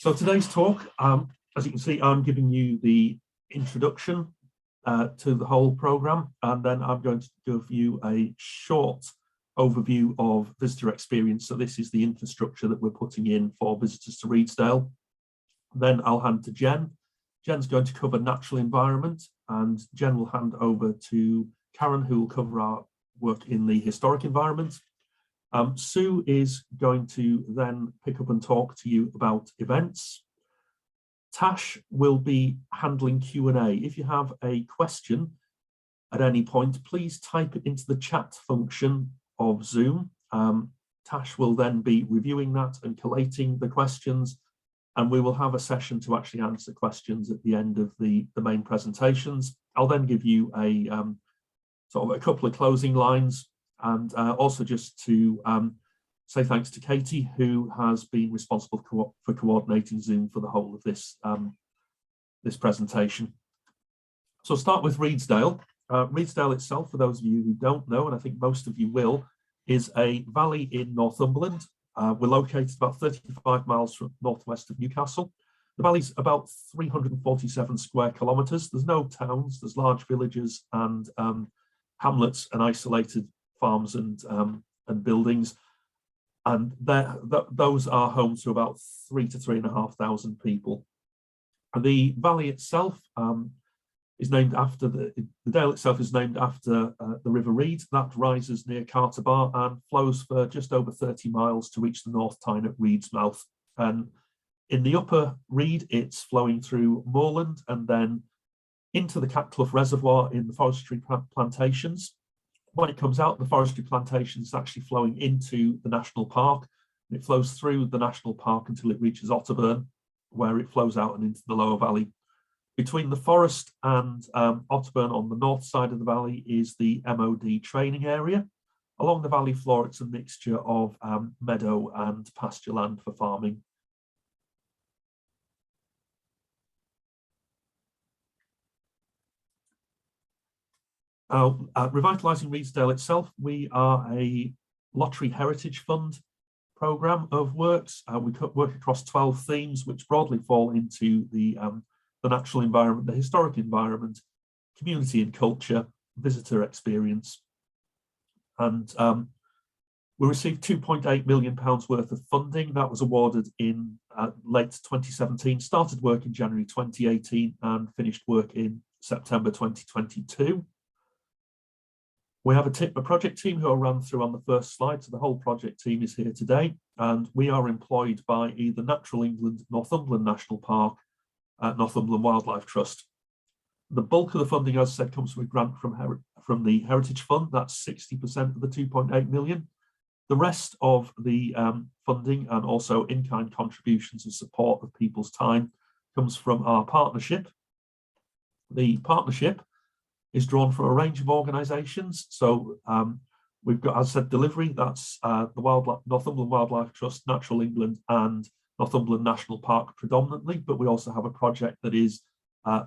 So today's talk, as you can see, I'm giving you the introduction to the whole programme, and then I'm going to give you a short overview of visitor experience. So this is the infrastructure that we're putting in for visitors to Redesdale. Then I'll hand to Jen. Jen's going to cover natural environment, and Jen will hand over to Karen, who will cover our work in the historic environment. Sue is going to then pick up and talk to you about events. Tash will be handling Q&A. If you have a question at any point, please type it into the chat function of Zoom. Tash will then be reviewing that and collating the questions, and we will have a session to actually answer questions at the end of the main presentations. I'll then give you a sort of a couple of closing lines, and also just to say thanks to Katie, who has been responsible for coordinating Zoom for the whole of this, this presentation. So I'll start with Redesdale. Redesdale itself, for those of you who don't know, and I think most of you will, is a valley in Northumberland. We're located about 35 miles from northwest of Newcastle. The valley's about 347 square kilometres. There's no towns, there's large villages and hamlets and isolated farms and buildings, and those are home to about 3,000 to 3,500 people. And the valley itself is named after the dale itself is named after the River Reed that rises near Carter Bar and flows for just over 30 miles to reach the North Tyne at Reed's Mouth. And in the upper Reed, it's flowing through moorland and then into the Catclough Reservoir in the forestry plantations. When it comes out, the forestry plantation is actually flowing into the national park. And it flows through the national park until it reaches Otterburn, where it flows out and into the lower valley. Between the forest and Otterburn on the north side of the valley is the MOD training area. Along the valley floor, it's a mixture of meadow and pasture land for farming. Revitalising Redesdale itself, we are a lottery heritage fund programme of works. We work across 12 themes, which broadly fall into the natural environment, the historic environment, community and culture, visitor experience. And we received £2.8 million worth of funding. That was awarded in late 2017, started work in January 2018 and finished work in September 2022. We have a project team who are run through on the first slide, so the whole project team is here today, and we are employed by either Natural England, Northumberland National Park, Northumberland Wildlife Trust. The bulk of the funding, as I said, comes from a grant from the Heritage Fund. That's 60% of the 2.8 million. The rest of the funding and also in-kind contributions and support of people's time comes from our partnership. The partnership is drawn from a range of organisations. So we've got, as I said, delivery, that's the Northumberland Wildlife Trust, Natural England and Northumberland National Park predominantly, but we also have a project that is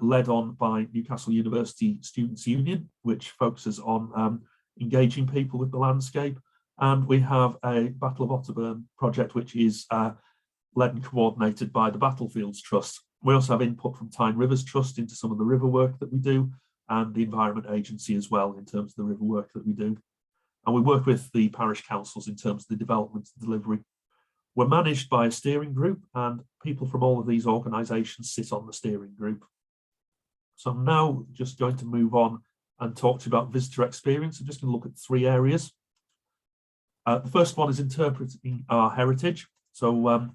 led on by Newcastle University Students' Union, which focuses on engaging people with the landscape. And we have a Battle of Otterburn project, which is led and coordinated by the Battlefields Trust. We also have input from Tyne Rivers Trust into some of the river work that we do, and the Environment Agency as well in terms of the river work that we do. And we work with the parish councils in terms of the development and delivery. We're managed by a steering group, and people from all of these organisations sit on the steering group. So I'm now just going to move on and talk to you about visitor experience. I'm just going to look at three areas. The first one is interpreting our heritage. So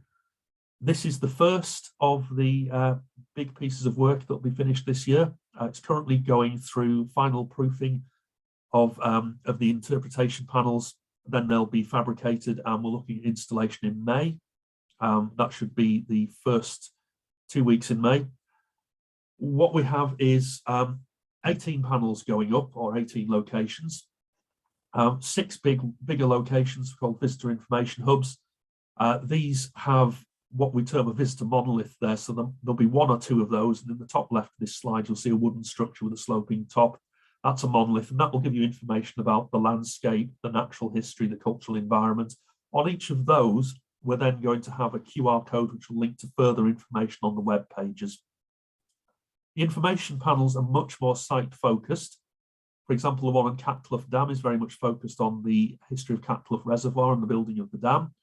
this is the first of the big pieces of work that will be finished this year. It's currently going through final proofing of the interpretation panels. Then they'll be fabricated, and we're looking at installation in May. That should be the first 2 weeks in May. What we have is 18 panels going up, or 18 locations. 6 bigger locations called visitor information hubs. These have what we term a visitor monolith there, so there'll be 1 or 2 of those, and in the top left of this slide you'll see a wooden structure with a sloping top. That's a monolith, and that will give you information about the landscape, the natural history, the cultural environment. On each of those we're then going to have a QR code which will link to further information on the web pages. The information panels are much more site focused. For example, the one on Catclough Dam is very much focused on the history of Catclough Reservoir and the building of the dam.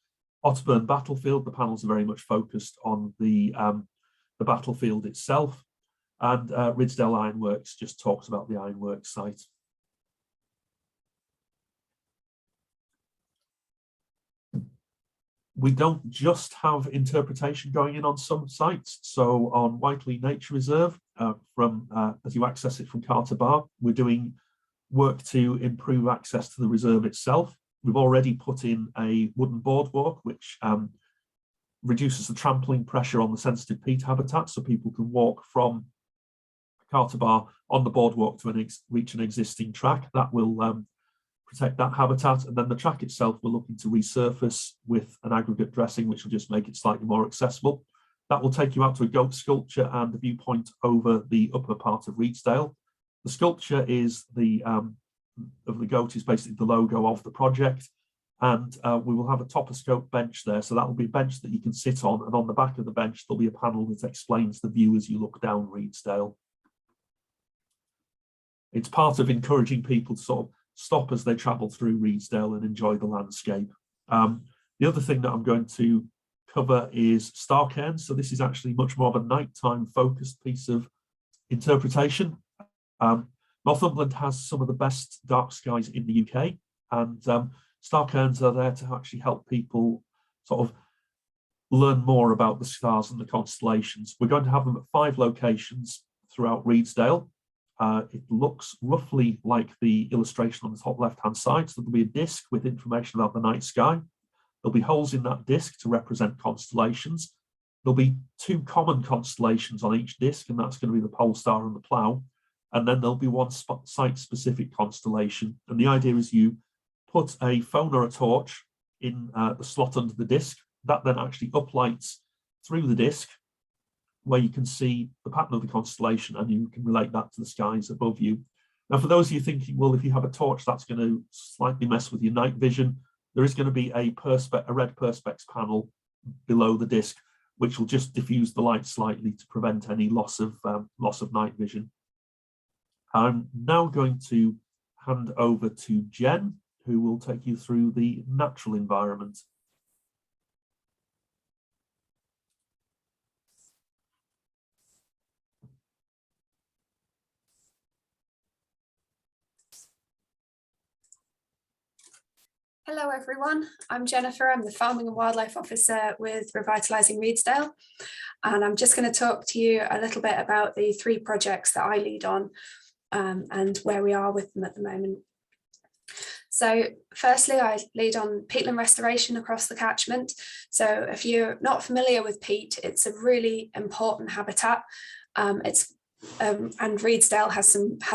Otterburn Battlefield, the panels are very much focused on the battlefield itself. And Ridsdale Ironworks just talks about the ironworks site. We don't just have interpretation going in on some sites. So on Whiteley Nature Reserve, as you access it from Carter Bar, we're doing work to improve access to the reserve itself. We've already put in a wooden boardwalk, which reduces the trampling pressure on the sensitive peat habitat, so people can walk from Carter Bar on the boardwalk to reach an existing track. That will protect that habitat, and then the track itself we're looking to resurface with an aggregate dressing, which will just make it slightly more accessible. That will take you out to a goat sculpture and a viewpoint over the upper part of Redesdale. The sculpture is of the goat is basically the logo of the project, and we will have a toposcope bench there, so that will be a bench that you can sit on, and on the back of the bench there'll be a panel that explains the view as you look down Redesdale. It's part of encouraging people to sort of stop as they travel through Redesdale and enjoy the landscape. The other thing that I'm going to cover is star cairns. So this is actually much more of a nighttime focused piece of interpretation. Northumberland has some of the best dark skies in the UK, and star cairns are there to actually help people sort of learn more about the stars and the constellations. We're going to have them at 5 locations throughout Redesdale. It looks roughly like the illustration on the top left-hand side. So there'll be a disc with information about the night sky. There'll be holes in that disc to represent constellations. There'll be 2 common constellations on each disc, and that's going to be the pole star and the plough. And then there'll be one site-specific constellation. And the idea is you put a phone or a torch in the slot under the disc. That then actually uplights through the disc, where you can see the pattern of the constellation, and you can relate that to the skies above you. Now, for those of you thinking, well, if you have a torch, that's going to slightly mess with your night vision, there is going to be a red perspex panel below the disc, which will just diffuse the light slightly to prevent any loss of night vision. I'm now going to hand over to Jen, who will take you through the natural environment. Hello everyone, I'm Jennifer. I'm the Farming and Wildlife Officer with Revitalising Redesdale, and I'm just going to talk to you a little bit about the 3 projects that I lead on and where we are with them at the moment. So firstly, I lead on peatland restoration across the catchment. So if you're not familiar with peat, it's a really important habitat. And Redesdale has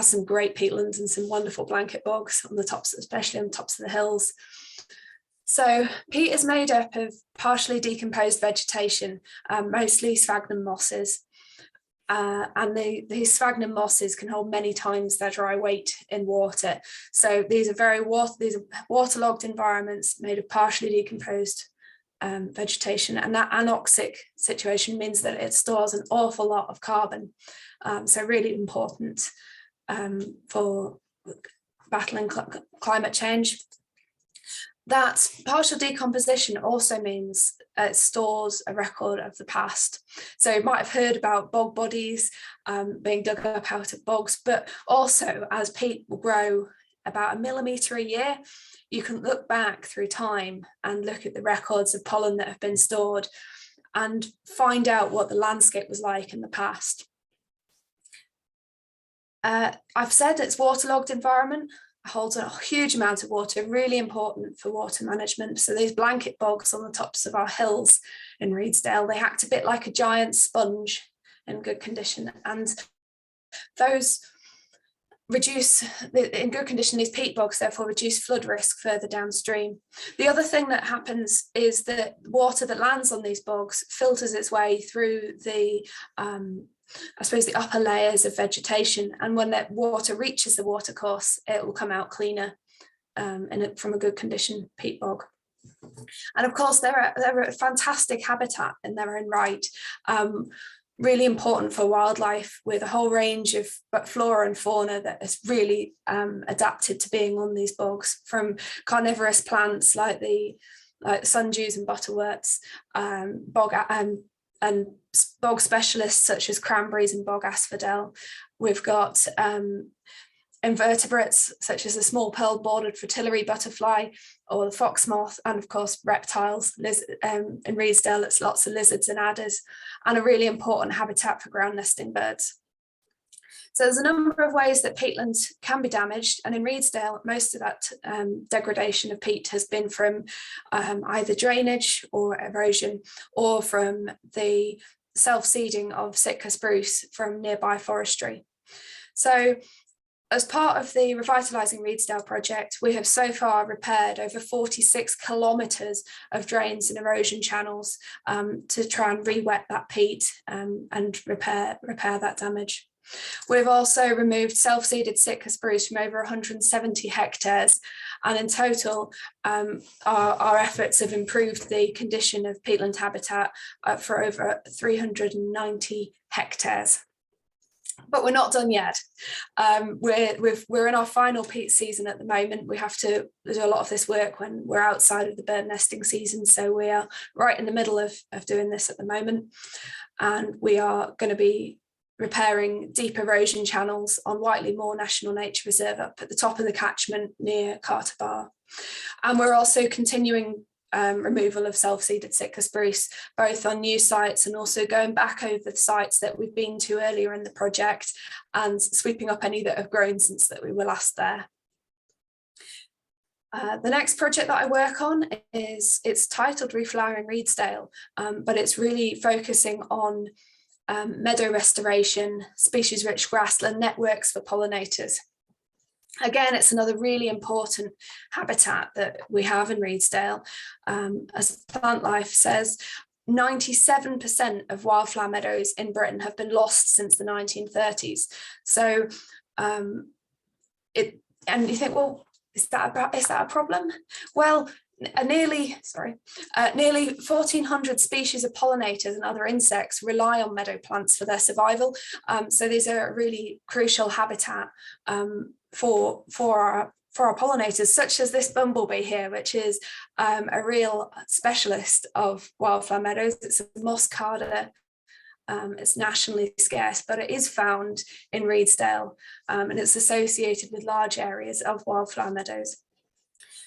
some great peatlands and some wonderful blanket bogs on the tops, especially on the tops of the hills. So peat is made up of partially decomposed vegetation, mostly sphagnum mosses. And these sphagnum mosses can hold many times their dry weight in water. So these are waterlogged environments made of partially decomposed vegetation, and that anoxic situation means that it stores an awful lot of carbon. So really important for battling climate change. That partial decomposition also means it stores a record of the past. So you might have heard about bog bodies being dug up out of bogs, but also as peat will grow about 1 millimetre a year, you can look back through time and look at the records of pollen that have been stored and find out what the landscape was like in the past. I've said it's waterlogged environment. Holds a huge amount of water, really important for water management. So these blanket bogs on the tops of our hills in Redesdale, they act a bit like a giant sponge in good condition, and those reduce, in good condition, these peat bogs therefore reduce flood risk further downstream. The other thing that happens is that water that lands on these bogs filters its way through the I suppose the upper layers of vegetation, and when that water reaches the watercourse, it will come out cleaner from a good condition peat bog. And of course, they're a fantastic habitat in their own right. Really important for wildlife, with a whole range of flora and fauna that is really adapted to being on these bogs, from carnivorous plants like sundews and butterworts, and bog specialists such as cranberries and bog asphodel. We've got invertebrates such as the small pearl bordered fritillary butterfly or the fox moth, and of course reptiles. In Redesdale it's lots of lizards and adders, and a really important habitat for ground nesting birds. So there's a number of ways that peatlands can be damaged, and in Redesdale most of that degradation of peat has been from either drainage or erosion, or from the self-seeding of Sitka spruce from nearby forestry. So as part of the Revitalising Redesdale project, we have so far repaired over 46 kilometres of drains and erosion channels to try and re-wet that peat and repair that damage. We've also removed self-seeded Sitka spruce from over 170 hectares, and in total our efforts have improved the condition of peatland habitat for over 390 hectares. But we're not done yet. We're in our final peat season at the moment. We have to do a lot of this work when we're outside of the bird nesting season, so we are right in the middle of doing this at the moment, and we are going to be repairing deep erosion channels on Whiteley Moor National Nature Reserve up at the top of the catchment near Carter Bar. And we're also continuing removal of self-seeded Sitka spruce, both on new sites and also going back over the sites that we've been to earlier in the project and sweeping up any that have grown since that we were last there. The next project that I work on it's titled Reflowering Redesdale, but it's really focusing on meadow restoration, species-rich grassland networks for pollinators. Again, it's another really important habitat that we have in Redesdale. As Plant Life says, 97% of wildflower meadows in Britain have been lost since the 1930s. So, and you think, well, is that a problem? Well, nearly 1,400 species of pollinators and other insects rely on meadow plants for their survival. So these are a really crucial habitat for our pollinators, such as this bumblebee here, which is a real specialist of wildflower meadows. It's a moss carder. It's nationally scarce, but it is found in Redesdale, and it's associated with large areas of wildflower meadows.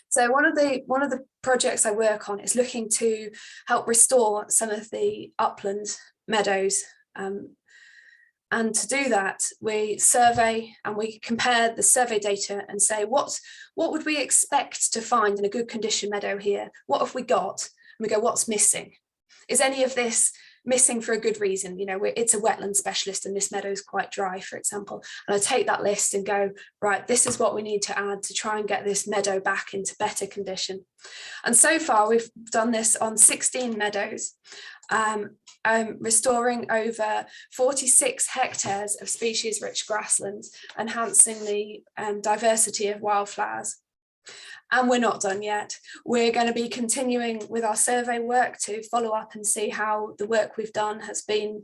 So one of the projects I work on is looking to help restore some of the upland meadows. And to do that, we survey and we compare the survey data and say, what would we expect to find in a good condition meadow here? What have we got? And we go, what's missing? Is any of this missing for a good reason? You know, it's a wetland specialist and this meadow is quite dry, for example. And I take that list and go, right, this is what we need to add to try and get this meadow back into better condition. And so far we've done this on 16 meadows, restoring over 46 hectares of species-rich grasslands, enhancing the diversity of wildflowers. And we're not done yet. We're going to be continuing with our survey work to follow up and see how the work we've done has been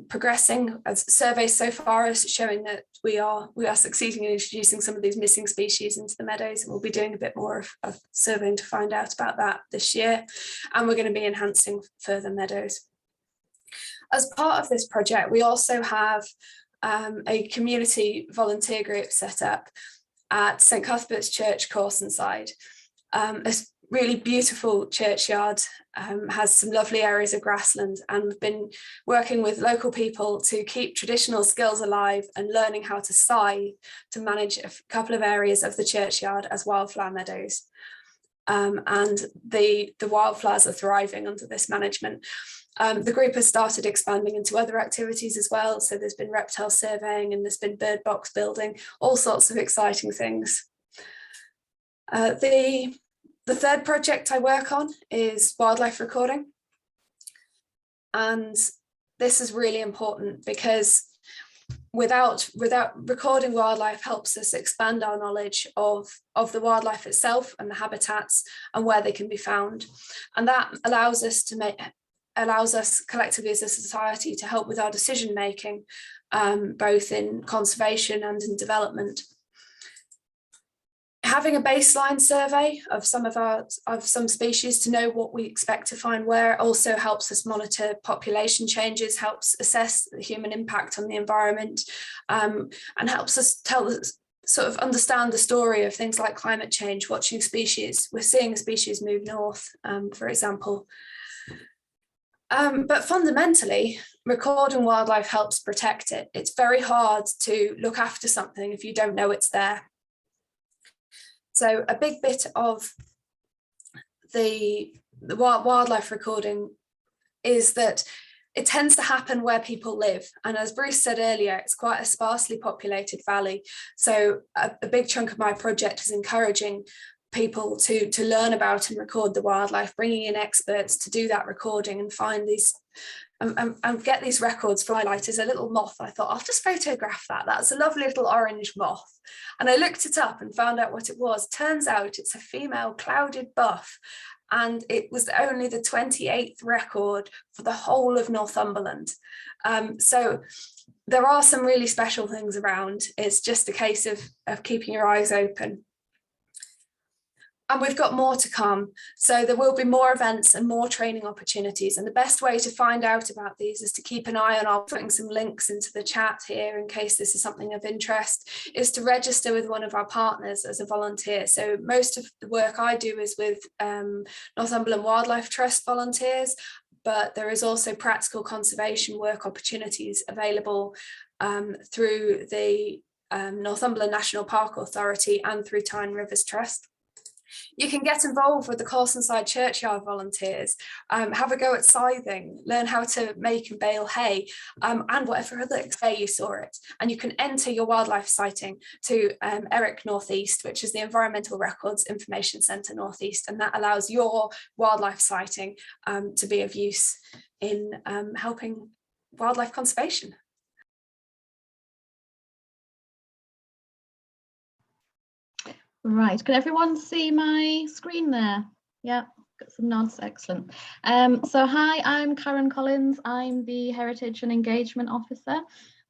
progressing, as surveys so far are showing that we are succeeding in introducing some of these missing species into the meadows, and we'll be doing a bit more of surveying to find out about that this year, and we're going to be enhancing further meadows. As part of this project, we also have a community volunteer group set up at St Cuthbert's Church, Corsonside. A really beautiful churchyard, has some lovely areas of grassland, and we've been working with local people to keep traditional skills alive and learning how to scythe to manage a couple of areas of the churchyard as wildflower meadows. And the wildflowers are thriving under this management. The group has started expanding into other activities as well. So there's been reptile surveying and there's been bird box building, all sorts of exciting things. The third project I work on is wildlife recording. And this is really important because without recording wildlife helps us expand our knowledge of the wildlife itself and the habitats and where they can be found. And that allows us collectively as a society to help with our decision making, both in conservation and in development. Having a baseline survey of some species to know what we expect to find where also helps us monitor population changes, helps assess the human impact on the environment, and helps us sort of understand the story of things like climate change, watching species. We're seeing a species move north, for example. But fundamentally, recording wildlife helps protect it. It's very hard to look after something if you don't know it's there. So a big bit of the wildlife recording is that it tends to happen where people live. And as Bruce said earlier, it's quite a sparsely populated valley. So a big chunk of my project is encouraging people to learn about and record the wildlife, bringing in experts to do that recording and find these and get these records. For highlight is a little moth. I thought, I'll just photograph that. That's a lovely little orange moth. And I looked it up and found out what it was. Turns out it's a female clouded buff. And it was only the 28th record for the whole of Northumberland. So there are some really special things around. It's just a case of keeping your eyes open. And we've got more to come. So there will be more events and more training opportunities. And the best way to find out about these is to keep an eye on, I'll be putting some links into the chat here in case this is something of interest, is to register with one of our partners as a volunteer. So most of the work I do is with Northumberland Wildlife Trust volunteers, but there is also practical conservation work opportunities available through the Northumberland National Park Authority and through Tyne Rivers Trust. You can get involved with the Coulsonside Churchyard volunteers, have a go at scything, learn how to make and bale hay, and whatever other way you saw it. And you can enter your wildlife sighting to ERIC Northeast, which is the Environmental Records Information Centre Northeast, and that allows your wildlife sighting to be of use in helping wildlife conservation. Right, can everyone see my screen there? Yeah, got some nods, excellent. So hi, I'm Karen Collins. I'm the Heritage and Engagement Officer,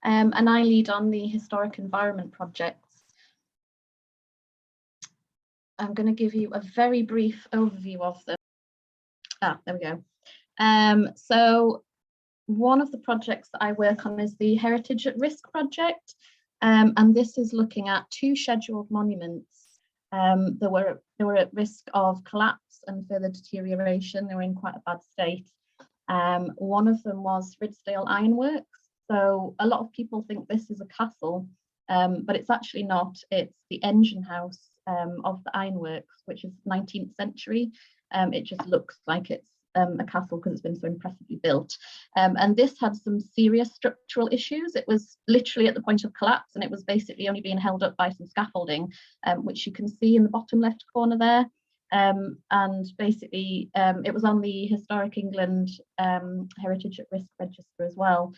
and I lead on the Historic Environment projects. I'm going to give you a very brief overview of them. There we go. So one of the projects that I work on is the Heritage at Risk project, and this is looking at 2 scheduled monuments. They were at risk of collapse and further deterioration. They were in quite a bad state. One of them was Redesdale Ironworks. So a lot of people think this is a castle, but it's actually not. It's the engine house of the ironworks, which is 19th century. It just looks like it's a castle because it's been so impressively built. And this had some serious structural issues. It was literally at the point of collapse, and it was basically only being held up by some scaffolding, which you can see in the bottom left corner there. And basically it was on the Historic England Heritage at Risk Register as well.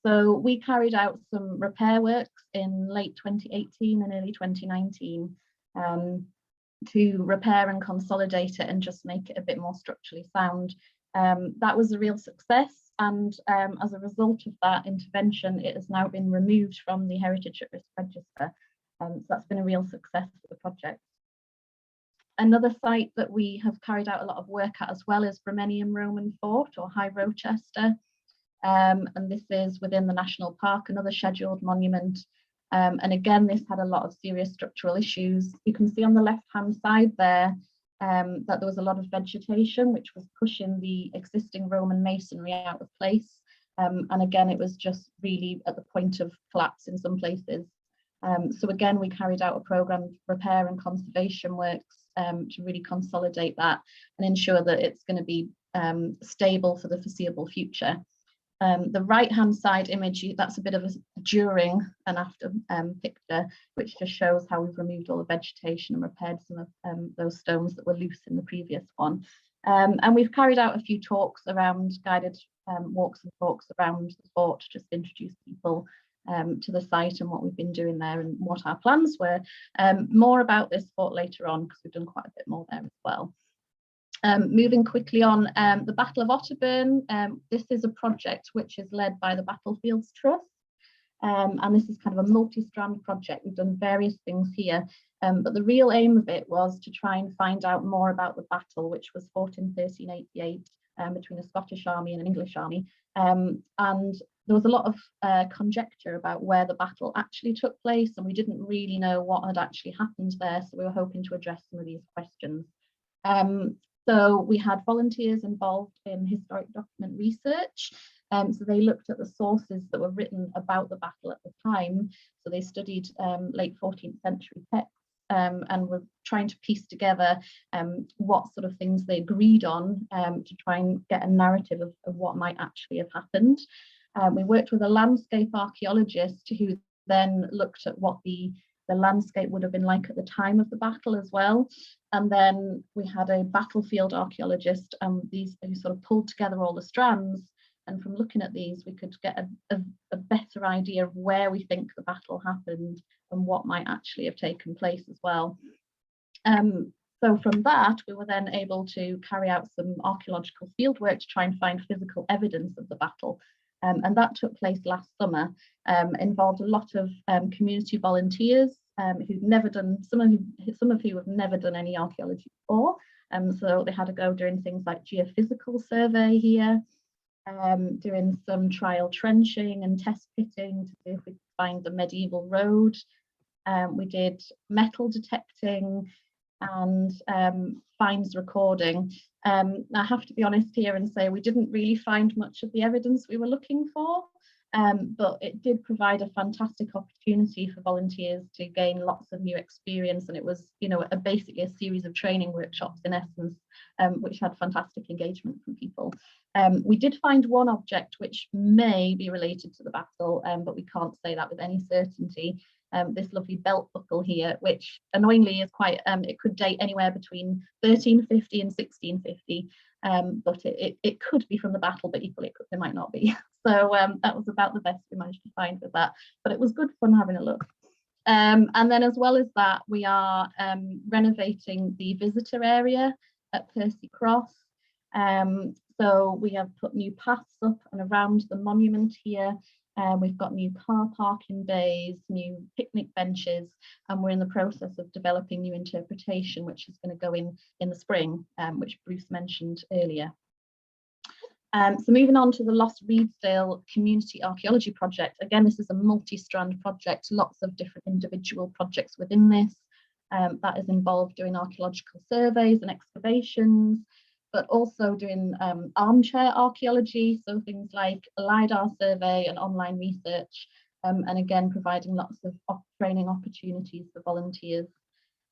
So we carried out some repair works in late 2018 and early 2019 to repair and consolidate it and just make it a bit more structurally sound. That was a real success, and as a result of that intervention, it has now been removed from the Heritage at Risk Register. So that's been a real success for the project. Another site that we have carried out a lot of work at as well is Bremenium Roman Fort, or High Rochester. And this is within the National Park, another scheduled monument. And again, this had a lot of serious structural issues. You can see on the left-hand side there that there was a lot of vegetation, which was pushing the existing Roman masonry out of place. And again, it was just really at the point of collapse in some places. So again, we carried out a programme of repair and conservation works to really consolidate that and ensure that it's going to be stable for the foreseeable future. The right-hand side image, that's a bit of a during and after picture, which just shows how we've removed all the vegetation and repaired some of those stones that were loose in the previous one. And we've carried out a few talks around guided walks and talks around the fort, just to introduce people to the site and what we've been doing there and what our plans were. More about this thought later on, because we've done quite a bit more there as well. Moving quickly on, the Battle of Otterburn. This is a project which is led by the Battlefields Trust. And this is kind of a multi-strand project. We've done various things here, but the real aim of it was to try and find out more about the battle, which was fought in 1388 between a Scottish army and an English army. And there was a lot of conjecture about where the battle actually took place, and we didn't really know what had actually happened there. So we were hoping to address some of these questions. So we had volunteers involved in historic document research. So they looked at the sources that were written about the battle at the time. So they studied late 14th century texts and were trying to piece together what sort of things they agreed on to try and get a narrative of what might actually have happened. We worked with a landscape archaeologist who then looked at what the landscape would have been like at the time of the battle as well. And then we had a battlefield archaeologist, these who sort of pulled together all the strands. And from looking at these, we could get a better idea of where we think the battle happened and what might actually have taken place as well. So from that, we were then able to carry out some archaeological fieldwork to try and find physical evidence of the battle. And that took place last summer, involved a lot of community volunteers who'd never done, some of who have never done any archaeology before. So they had to go doing things like geophysical survey here, doing some trial trenching and test pitting to see if we could find the medieval road. We did metal detecting and finds recording. I have to be honest here and say we didn't really find much of the evidence we were looking for, but it did provide a fantastic opportunity for volunteers to gain lots of new experience, and it was, you know, basically a series of training workshops in essence, which had fantastic engagement from people. We did find one object which may be related to the battle, but we can't say that with any certainty. This lovely belt buckle here, which annoyingly is quite, it could date anywhere between 1350 and 1650, but it could be from the battle, but equally it might not be. So that was about the best we managed to find with that, but it was good fun having a look. And then as well as that, we are renovating the visitor area at Percy Cross. So we have put new paths up and around the monument here. We've got new car parking bays, new picnic benches, and we're in the process of developing new interpretation, which is going to go in the spring, which Bruce mentioned earlier. So moving on to the Lost Redesdale Community Archaeology Project. Again, this is a multi-strand project, lots of different individual projects within this. That is involved doing archaeological surveys and excavations, but also doing armchair archaeology, so things like a LiDAR survey and online research, and again, providing lots of training opportunities for volunteers.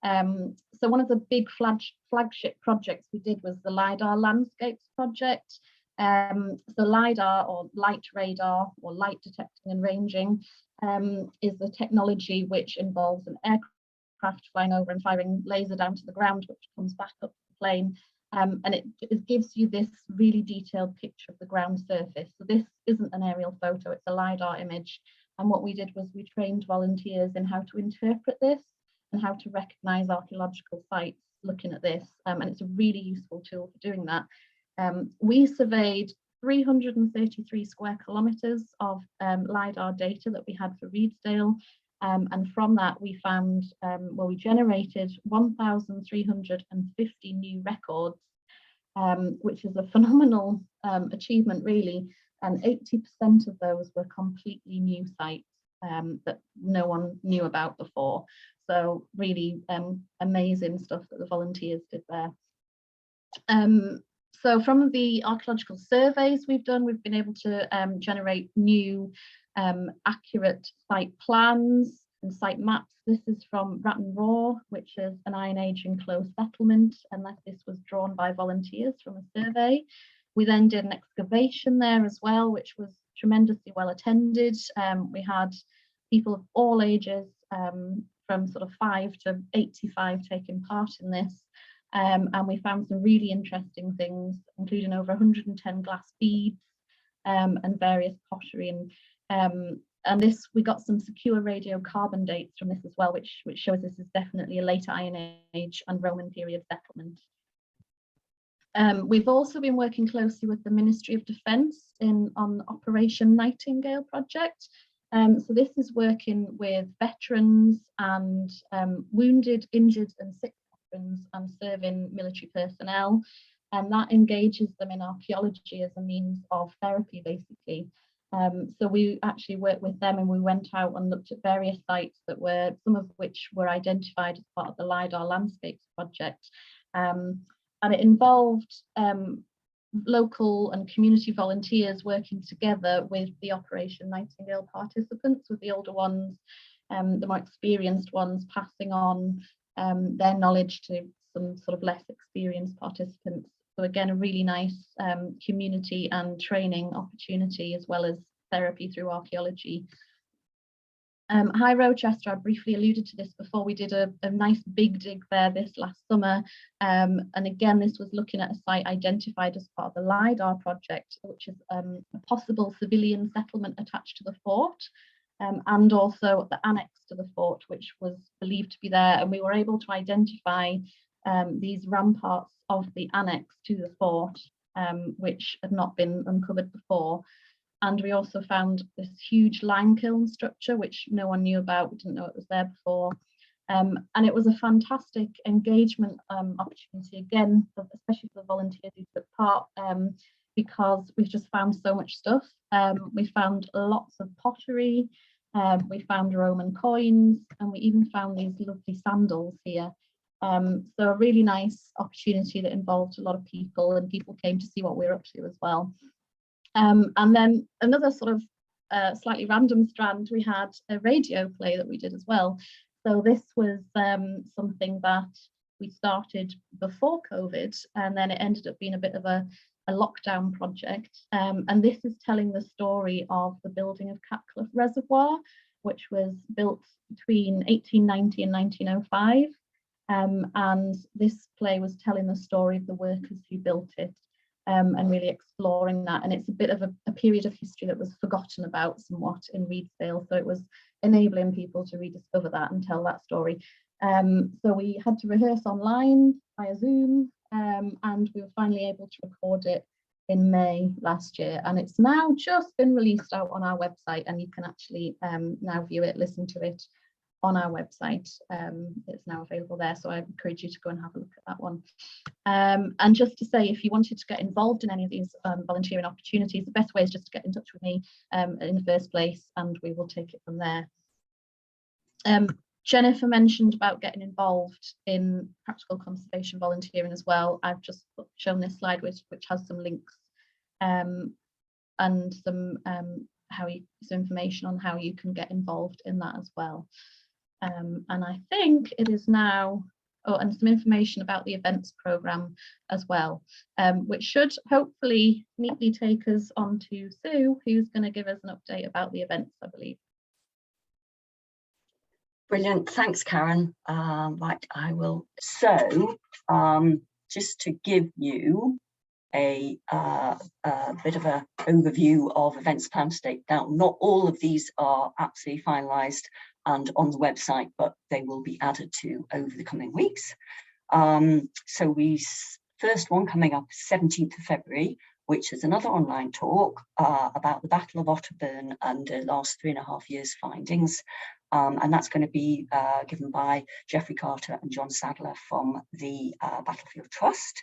So one of the big flagship projects we did was the LiDAR Landscapes project. So LiDAR, or light radar, or light detecting and ranging, is the technology which involves an aircraft flying over and firing laser down to the ground, which comes back up the plane. And it gives you this really detailed picture of the ground surface. So this isn't an aerial photo, it's a LiDAR image. And what we did was we trained volunteers in how to interpret this and how to recognise archaeological sites looking at this. And it's a really useful tool for doing that. We surveyed 333 square kilometres of LiDAR data that we had for Redesdale. And from that, we found, well, we generated 1,350 new records, which is a phenomenal achievement, really. And 80% of those were completely new sites that no one knew about before. So really amazing stuff that the volunteers did there. So from the archaeological surveys we've done, we've been able to generate new accurate site plans and site maps. This is from Ratton Raw, which is an Iron Age enclosed settlement, and this was drawn by volunteers from a survey. We then did an excavation there as well, which was tremendously well attended. We had people of all ages, from sort of 5 to 85 taking part in this. And we found some really interesting things, including over 110 glass beads and various pottery. And And this, we got some secure radiocarbon dates from this as well, which shows this is definitely a later Iron Age and Roman period settlement. We've also been working closely with the Ministry of Defence on the Operation Nightingale project. So this is working with veterans and wounded, injured and sick veterans and serving military personnel. And that engages them in archaeology as a means of therapy, basically. So we actually worked with them and we went out and looked at various sites that were, some of which were identified as part of the LiDAR Landscapes project. And it involved local and community volunteers working together with the Operation Nightingale participants, with the older ones, the more experienced ones passing on their knowledge to some sort of less experienced participants. So again, a really nice community and training opportunity, as well as therapy through archaeology. High Rochester, I briefly alluded to this before. We did a nice big dig there this last summer. And again, this was looking at a site identified as part of the LiDAR project, which is a possible civilian settlement attached to the fort, and also the annex to the fort, which was believed to be there. And we were able to identify these ramparts of the annex to the fort, which had not been uncovered before. And we also found this huge lime kiln structure, which no one knew about. We didn't know it was there before. And it was a fantastic engagement opportunity, again, especially for the volunteers who took part, because we've just found so much stuff. We found lots of pottery, we found Roman coins, and we even found these lovely sandals here. So a really nice opportunity that involved a lot of people, and people came to see what we're up to as well. And then another sort of slightly random strand, we had a radio play that we did as well. So this was something that we started before COVID, and then it ended up being a bit of a lockdown project. And this is telling the story of the building of Catcliff Reservoir, which was built between 1890 and 1905. And this play was telling the story of the workers who built it. And really exploring that, and it's a bit of a period of history that was forgotten about somewhat in Redesdale, so it was enabling people to rediscover that and tell that story. So we had to rehearse online via Zoom, and we were finally able to record it in May last year, and it's now just been released out on our website, and you can actually now view it, listen to it on our website. It's now available there, so I encourage you to go and have a look at that one. And just to say, if you wanted to get involved in any of these volunteering opportunities, the best way is just to get in touch with me in the first place, and we will take it from there. Jennifer mentioned about getting involved in practical conservation volunteering as well. I've just shown this slide which has some links and some some information on how you can get involved in that as well. And I think it is now, and some information about the events programme as well, which should hopefully neatly take us on to Sue, who's going to give us an update about the events, I believe. Brilliant, thanks Karen. Right, I will. So just to give you a bit of an overview of events plan to date. Now, not all of these are absolutely finalised and on the website, but they will be added to over the coming weeks. So first one coming up 17th of February, which is another online talk about the Battle of Otterburn and the last 3.5 years findings. And that's going to be given by Geoffrey Carter and John Sadler from the Battlefield Trust.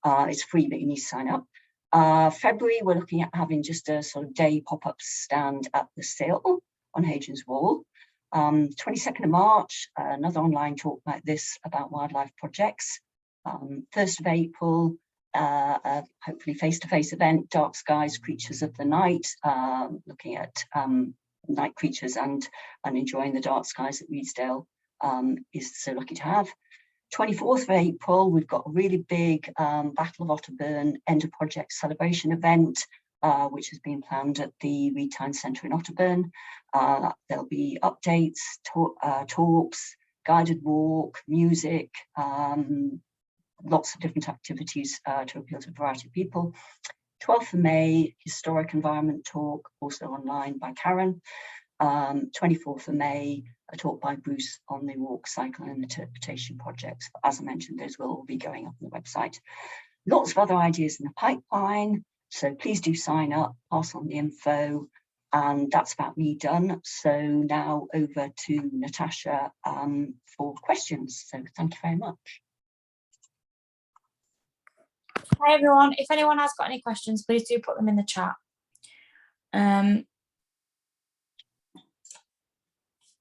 It's free, but you need to sign up. February, we're looking at having just a sort of day pop-up stand at the Sill on Hadrian's Wall. 22nd of March, another online talk like this about wildlife projects. 1st of April, hopefully face-to-face event, Dark Skies, Creatures of the Night, looking at night creatures and enjoying the dark skies that Redesdale is so lucky to have. 24th of April, we've got a really big Battle of Otterburn End of Project celebration event, which has been planned at the Reed Town Centre in Otterburn. There'll be updates, talks, guided walk, music, lots of different activities to appeal to a variety of people. 12th of May, Historic Environment talk, also online by Karen. 24th of May, a talk by Bruce on the walk, cycle and interpretation projects. As I mentioned, those will all be going up on the website. Lots of other ideas in the pipeline, so please do sign up, pass on the info, and that's about me done. So now over to Natasha for questions. So thank you very much. Hi everyone, if anyone has got any questions, please do put them in the chat.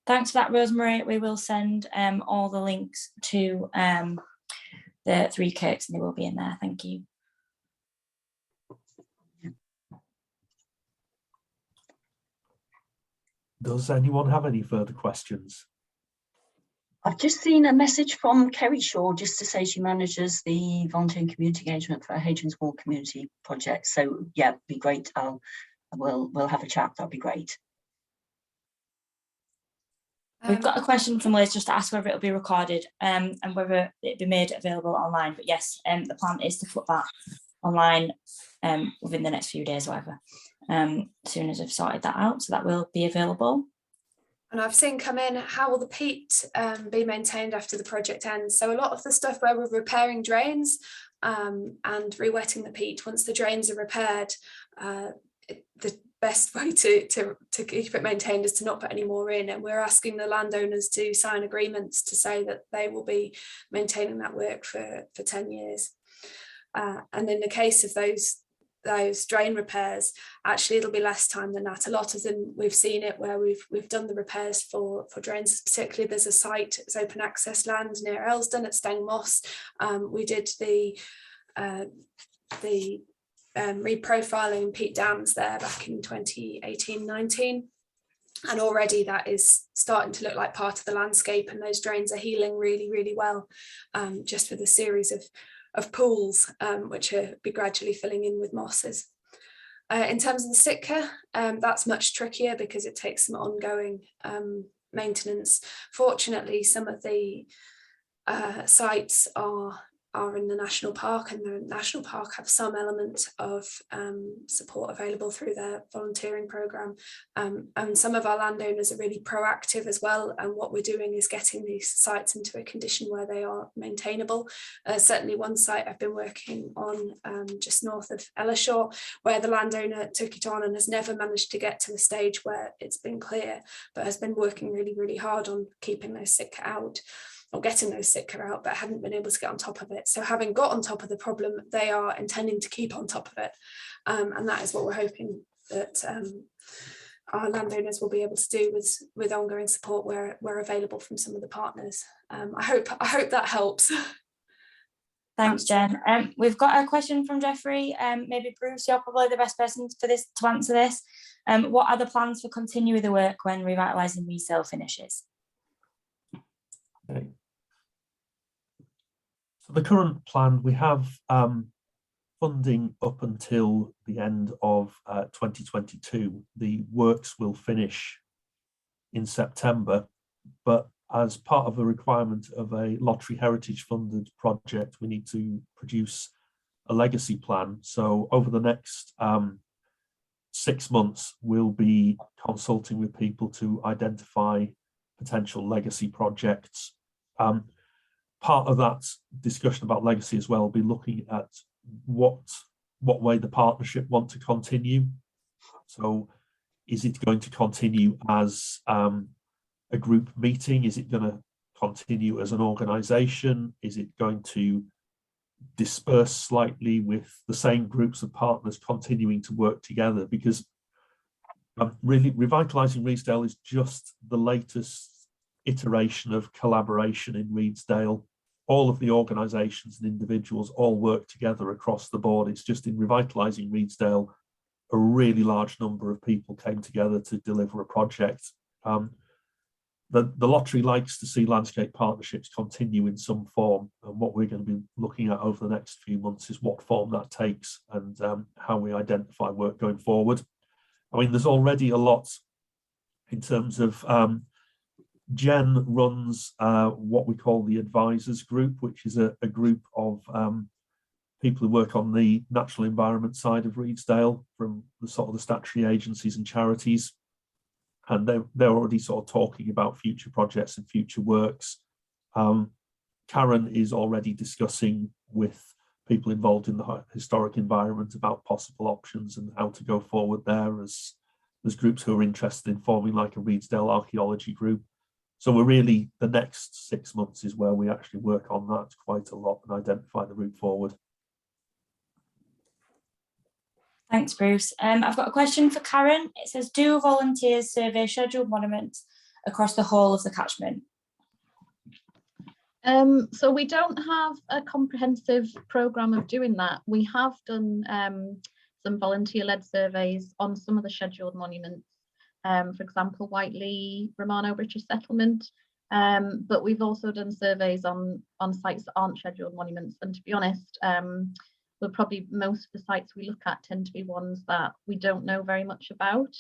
Thanks for that, Rosemary. We will send all the links to the 3 cakes, and they will be in there. Thank you. Does anyone have any further questions? I've just seen a message from Kerry Shaw just to say she manages the volunteer and community engagement for Hadrian's Wall community project. So yeah, it'd be great. We'll have a chat. That'd be great. We've got a question from Liz just to ask whether it'll be recorded and whether it'll be made available online. But yes, the plan is to put that online within the next few days or whatever, as soon as I've sorted that out. So that will be available. And I've seen come in, how will the peat be maintained after the project ends? So a lot of the stuff where we're repairing drains and re-wetting the peat, once the drains are repaired, the best way to keep it maintained is to not put any more in, and we're asking the landowners to sign agreements to say that they will be maintaining that work for 10 years. And in the case of those drain repairs, actually it'll be less time than that. A lot of them, we've seen it where we've done the repairs for drains. Particularly there's a site, it's open access land near Elsdon at Steng Moss. We did the reprofiling peat dams there back in 2018-19, and already that is starting to look like part of the landscape, and those drains are healing really, really well, just with a series of pools which are be gradually filling in with mosses. In terms of the Sitka, that's much trickier because it takes some ongoing maintenance. Fortunately, some of the sites are in the national park, and the national park have some element of support available through their volunteering programme, and some of our landowners are really proactive as well, and what we're doing is getting these sites into a condition where they are maintainable. Certainly one site I've been working on just north of Ellershaw, where the landowner took it on and has never managed to get to the stage where it's been clear, but has been working really, really hard on keeping those Sitka out, or getting those Sitka out, but hadn't been able to get on top of it. So having got on top of the problem, they are intending to keep on top of it. And that is what we're hoping that our landowners will be able to do with ongoing support where available from some of the partners. I hope that helps. Thanks, Jen. We've got a question from Jeffrey. Maybe Bruce, you're probably the best person for this to answer this. What are the plans for continuing the work when Revitalising Redesdale finishes? Okay. So the current plan, we have funding up until the end of 2022. The works will finish in September, but as part of the requirement of a lottery heritage funded project, we need to produce a legacy plan. So over the next 6 months, we'll be consulting with people to identify potential legacy projects. Part of that discussion about legacy as well will be looking at what way the partnership want to continue. So is it going to continue as a group meeting? Is it going to continue as an organisation? Is it going to disperse slightly with the same groups of partners continuing to work together? Because really Revitalising Redesdale is just the latest iteration of collaboration in Redesdale. All of the organisations and individuals all work together across the board. It's just in Revitalising Redesdale, a really large number of people came together to deliver a project. The lottery likes to see landscape partnerships continue in some form, and what we're going to be looking at over the next few months is what form that takes and how we identify work going forward. I mean, there's already a lot in terms of Jen runs what we call the advisors group, which is a group of people who work on the natural environment side of Redesdale from the sort of the statutory agencies and charities. and they're already sort of talking about future projects and future works. Karen is already discussing with people involved in the historic environment about possible options and how to go forward there, as there's groups who are interested in forming like a Redesdale archaeology group. So we're really, the next 6 months is where we actually work on that quite a lot and identify the route forward. Thanks, Bruce. I've got a question for Karen. It says, do volunteers survey scheduled monuments across the whole of the catchment? So we don't have a comprehensive programme of doing that. We have done some volunteer-led surveys on some of the scheduled monuments, for example, Whiteley Romano British settlement, but we've also done surveys on sites that aren't scheduled monuments, and to be honest, well, probably most of the sites we look at tend to be ones that we don't know very much about,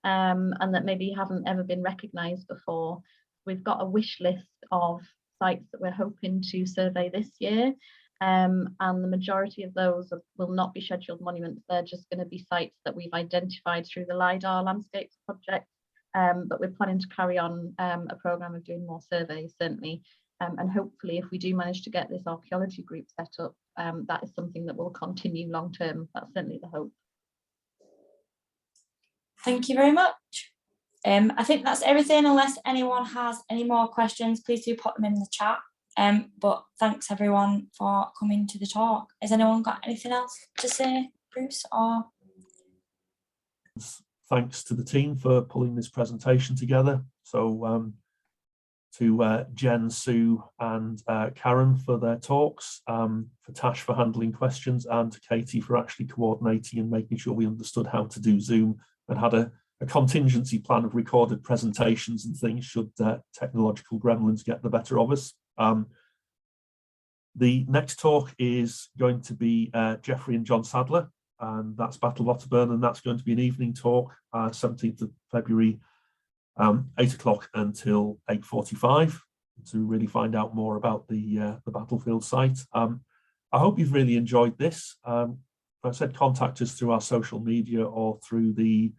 and that maybe haven't ever been recognised before. We've got a wish list of sites that we're hoping to survey this year, and the majority of those will not be scheduled monuments. They're just going to be sites that we've identified through the LiDAR landscapes project, but we're planning to carry on a programme of doing more surveys, certainly, and hopefully if we do manage to get this archaeology group set up, that is something that will continue long term. That's certainly the hope. Thank you very much. I think that's everything. Unless anyone has any more questions, please do put them in the chat. But thanks everyone for coming to the talk. Has anyone got anything else to say, Bruce? Or thanks to the team for pulling this presentation together. So to Jen, Sue and Karen for their talks, for Tash for handling questions, and to Katie for actually coordinating and making sure we understood how to do Zoom and had a contingency plan of recorded presentations and things should technological gremlins get the better of us. The next talk is going to be Geoffrey and John Sadler, and that's Battle of Otterburn, and that's going to be an evening talk, 17th of February, 8 o'clock until 8:45, to really find out more about the battlefield site. I hope you've really enjoyed this. I said contact us through our social media or through the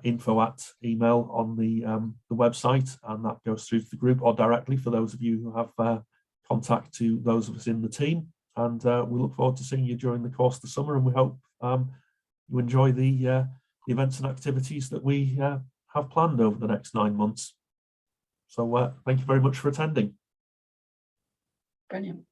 info@ email on the website, and that goes through to the group, or directly for those of you who have contact to those of us in the team. And we look forward to seeing you during the course of the summer, and we hope you enjoy the events and activities that we have planned over the next 9 months. So thank you very much for attending. Brilliant.